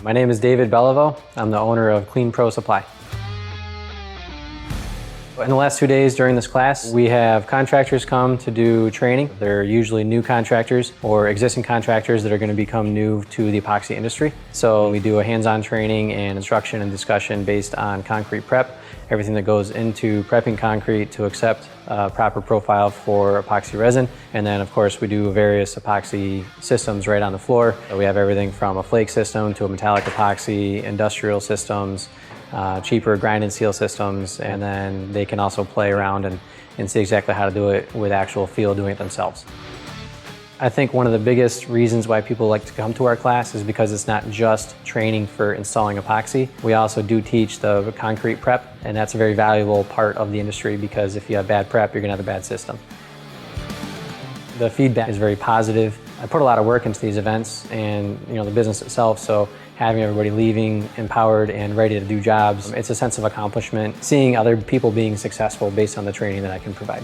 My name is David Beliveau. I'm the owner of Clean Pro Supply. In the last 2 days during this class, we have contractors come to do training. They're usually new contractors or existing contractors that are going to become new to the epoxy industry. So we do a hands-on training and instruction and discussion based on concrete prep, everything that goes into prepping concrete to accept a proper profile for epoxy resin. And then of course we do various epoxy systems right on the floor. We have everything from a flake system to a metallic epoxy, industrial systems, cheaper grind and seal systems, and then they can also play around and see exactly how to do it with actual feel doing it themselves. I think one of the biggest reasons why people like to come to our class is because it's not just training for installing epoxy. We also do teach the concrete prep, and that's a very valuable part of the industry because if you have bad prep, you're going to have a bad system. The feedback is very positive. I put a lot of work into these events and the business itself, so having everybody leaving empowered and ready to do jobs, it's a sense of accomplishment, seeing other people being successful based on the training that I can provide.